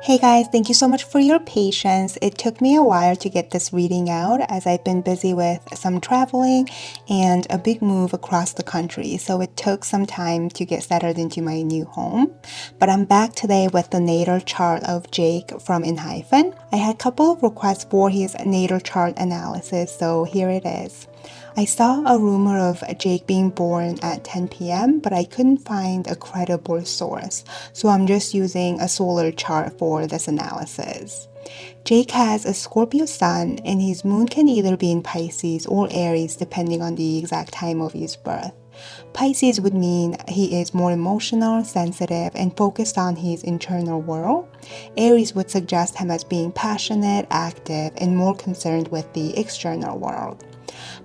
Hey guys, thank you so much for your patience. It took me a while to get this reading out as I've been busy with some traveling and a big move across the country, so it took some time to get settled into my new home. But I'm back today with the natal chart of Jake from Enhypen. I had a couple of requests for his natal chart analysis, so here it is. I saw a rumor of Jake being born at 10 p.m., but I couldn't find a credible source, so I'm just using a solar chart for this analysis. Jake has a Scorpio sun, and his moon can either be in Pisces or Aries depending on the exact time of his birth. Pisces would mean he is more emotional, sensitive, and focused on his internal world. Aries would suggest him as being passionate, active, and more concerned with the external world.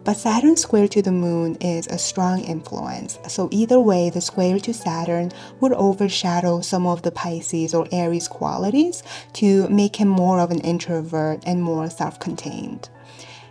But Saturn square to the moon is a strong influence, so either way, the square to Saturn would overshadow some of the Pisces or Aries qualities to make him more of an introvert and more self-contained.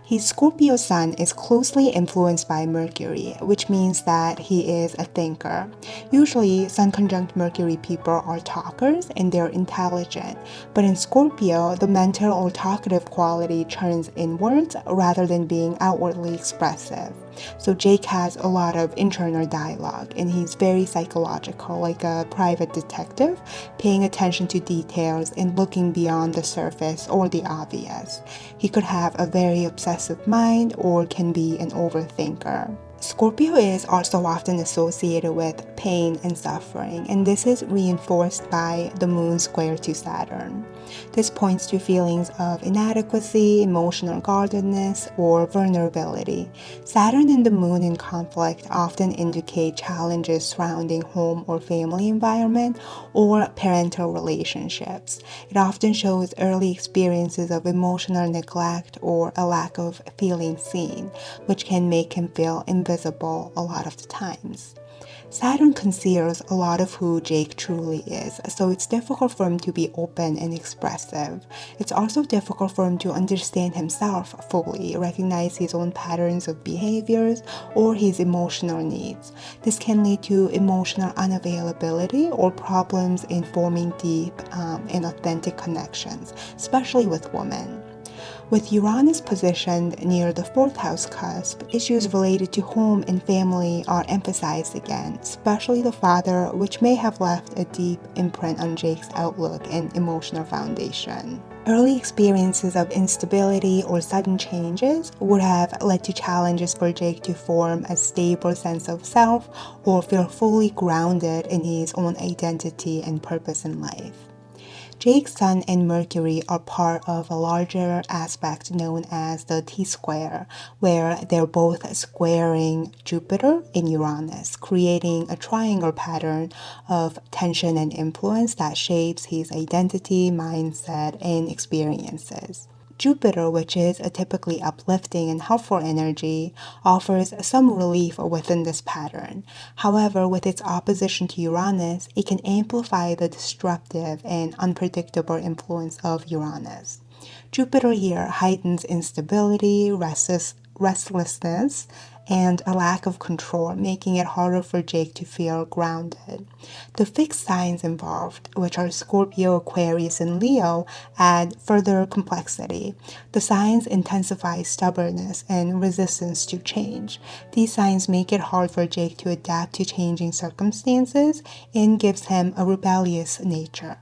His Scorpio sun is closely influenced by Mercury, which means that he is a thinker. Usually, Sun conjunct Mercury people are talkers and they're intelligent, but in Scorpio, the mental or talkative quality turns inwards rather than being outwardly expressive. So Jake has a lot of internal dialogue and he's very psychological, like a private detective, paying attention to details and looking beyond the surface or the obvious. He could have a very obsessive mind or can be an overthinker. Scorpio is also often associated with pain and suffering, and this is reinforced by the moon square to Saturn. This points to feelings of inadequacy, emotional guardedness, or vulnerability. Saturn and the moon in conflict often indicate challenges surrounding home or family environment or parental relationships. It often shows early experiences of emotional neglect or a lack of feeling seen, which can make him feel invisible a lot of the times. Saturn conceals a lot of who Jake truly is, so it's difficult for him to be open and expressive. It's also difficult for him to understand himself fully, recognize his own patterns of behaviors or his emotional needs. This can lead to emotional unavailability or problems in forming deep and authentic connections, especially with women. With Uranus positioned near the fourth house cusp, issues related to home and family are emphasized again, especially the father, which may have left a deep imprint on Jake's outlook and emotional foundation. Early experiences of instability or sudden changes would have led to challenges for Jake to form a stable sense of self or feel fully grounded in his own identity and purpose in life. Jake's Sun and Mercury are part of a larger aspect known as the T-square, where they're both squaring Jupiter and Uranus, creating a triangle pattern of tension and influence that shapes his identity, mindset, and experiences. Jupiter, which is a typically uplifting and helpful energy, offers some relief within this pattern. However, with its opposition to Uranus, it can amplify the disruptive and unpredictable influence of Uranus. Jupiter here heightens instability, restlessness, and a lack of control, making it harder for Jake to feel grounded. The fixed signs involved, which are Scorpio, Aquarius, and Leo, add further complexity. The signs intensify stubbornness and resistance to change. These signs make it hard for Jake to adapt to changing circumstances and gives him a rebellious nature.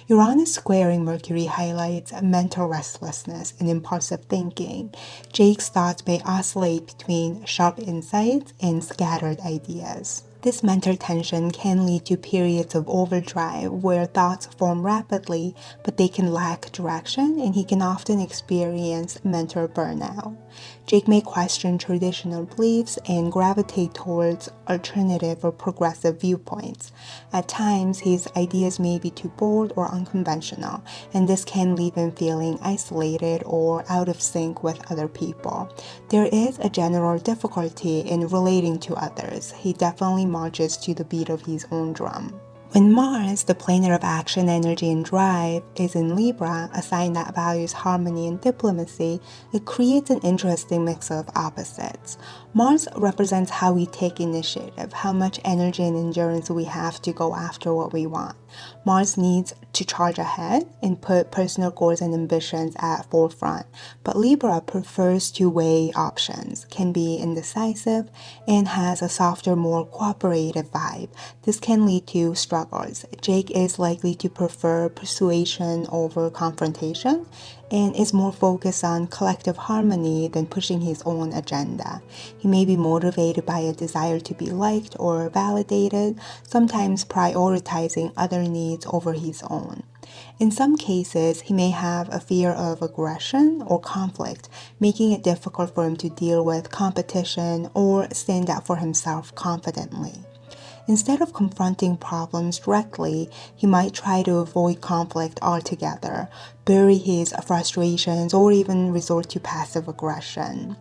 Uranus squaring Mercury highlights mental restlessness and impulsive thinking. Jake's thoughts may oscillate between sharp insights and scattered ideas. This mental tension can lead to periods of overdrive where thoughts form rapidly, but they can lack direction, and he can often experience mental burnout. Jake may question traditional beliefs and gravitate towards alternative or progressive viewpoints. At times, his ideas may be too bold or unconventional, and this can leave him feeling isolated or out of sync with other people. There is a general difficulty in relating to others. He definitely marches to the beat of his own drum. When Mars, the planet of action, energy, and drive, is in Libra, a sign that values harmony and diplomacy, it creates an interesting mix of opposites. Mars represents how we take initiative, how much energy and endurance we have to go after what we want. Mars needs to charge ahead and put personal goals and ambitions at forefront, but Libra prefers to weigh options, can be indecisive, and has a softer, more cooperative vibe. This can lead to struggles. Jake is likely to prefer persuasion over confrontation and is more focused on collective harmony than pushing his own agenda. He may be motivated by a desire to be liked or validated, sometimes prioritizing other needs over his own. In some cases, he may have a fear of aggression or conflict, making it difficult for him to deal with competition or stand up for himself confidently. Instead of confronting problems directly, he might try to avoid conflict altogether, bury his frustrations, or even resort to passive aggression.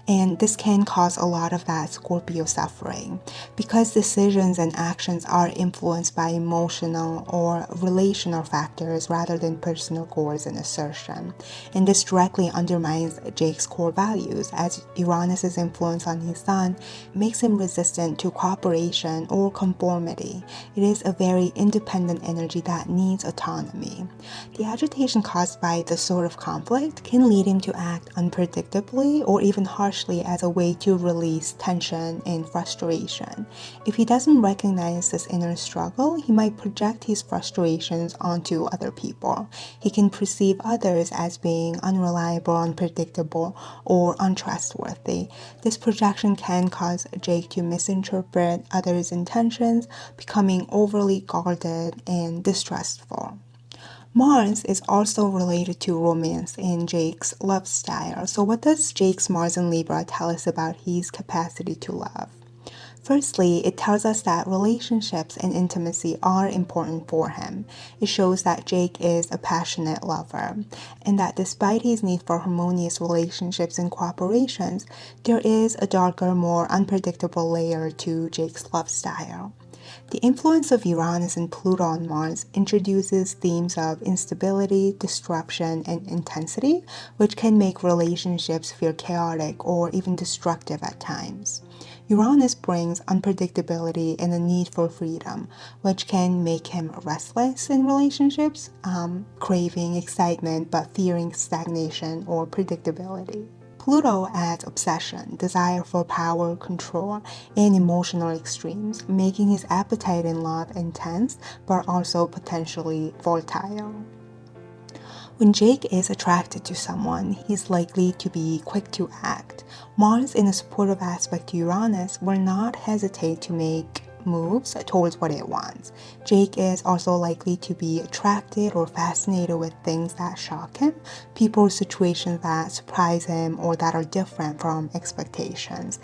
And this can cause a lot of that Scorpio suffering because decisions and actions are influenced by emotional or relational factors rather than personal goals and assertion. And this directly undermines Jake's core values, as Uranus's influence on his sun makes him resistant to cooperation or conformity. It is a very independent energy that needs autonomy. The agitation caused by this sort of conflict can lead him to act unpredictably or even harshly as a way to release tension and frustration. If he doesn't recognize this inner struggle, he might project his frustrations onto other people. He can perceive others as being unreliable, unpredictable, or untrustworthy. This projection can cause Jake to misinterpret others' intentions, becoming overly guarded and distrustful. Mars is also related to romance in Jake's love style. So what does Jake's Mars in Libra tell us about his capacity to love? Firstly, it tells us that relationships and intimacy are important for him. It shows that Jake is a passionate lover, and that despite his need for harmonious relationships and cooperations, there is a darker, more unpredictable layer to Jake's love style. The influence of Uranus and Pluto on Mars introduces themes of instability, disruption, and intensity, which can make relationships feel chaotic or even destructive at times. Uranus brings unpredictability and a need for freedom, which can make him restless in relationships, craving excitement but fearing stagnation or predictability. Pluto adds obsession, desire for power, control, and emotional extremes, making his appetite in love intense but also potentially volatile. When Jake is attracted to someone, he's likely to be quick to act. Mars, in a supportive aspect to Uranus, will not hesitate to make moves towards what it wants. Jake is also likely to be attracted or fascinated with things that shock him, people or situations that surprise him or that are different from expectations.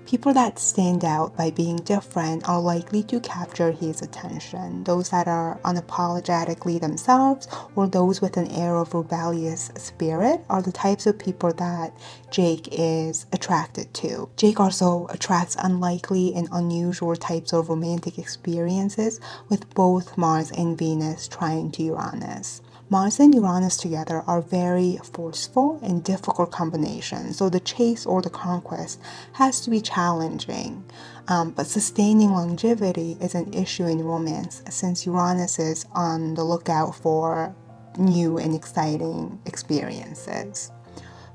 People that stand out by being different are likely to capture his attention. Those that are unapologetically themselves or those with an air of rebellious spirit are the types of people that Jake is attracted to. Jake also attracts unlikely and unusual types of romantic experiences with both Mars and Venus trine to Uranus. Mars and Uranus together are very forceful and difficult combinations, so the chase or the conquest has to be challenging. But sustaining longevity is an issue in romance since Uranus is on the lookout for new and exciting experiences.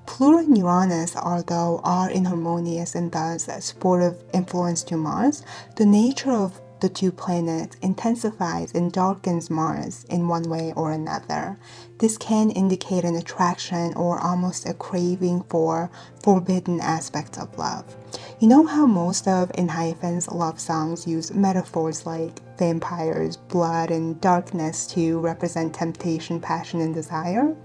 Pluto and Uranus, although are inharmonious and thus a supportive influence to Mars, the nature of the two planets intensifies and darkens Mars in one way or another. This can indicate an attraction or almost a craving for forbidden aspects of love. You know how most of Enhypen's love songs use metaphors like vampires, blood, and darkness to represent temptation, passion, and desire?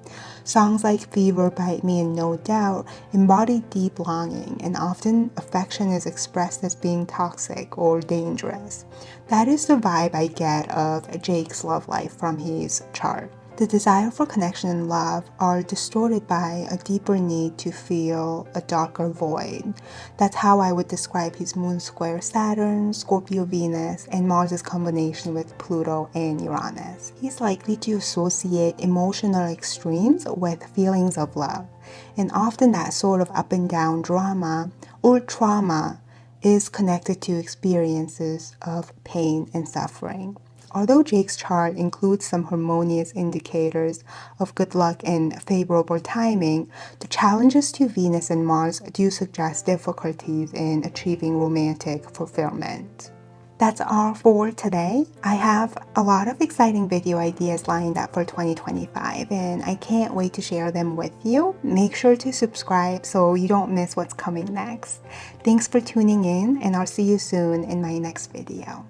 Songs like Fever, Bite Me, and No Doubt embody deep longing, and often affection is expressed as being toxic or dangerous. That is the vibe I get of Jake's love life from his chart. The desire for connection and love are distorted by a deeper need to feel a darker void. That's how I would describe his moon square Saturn, Scorpio Venus, and Mars's combination with Pluto and Uranus. He's likely to associate emotional extremes with feelings of love, and often that sort of up and down drama or trauma is connected to experiences of pain and suffering. Although Jake's chart includes some harmonious indicators of good luck and favorable timing, the challenges to Venus and Mars do suggest difficulties in achieving romantic fulfillment. That's all for today. I have a lot of exciting video ideas lined up for 2025 and I can't wait to share them with you. Make sure to subscribe so you don't miss what's coming next. Thanks for tuning in and I'll see you soon in my next video.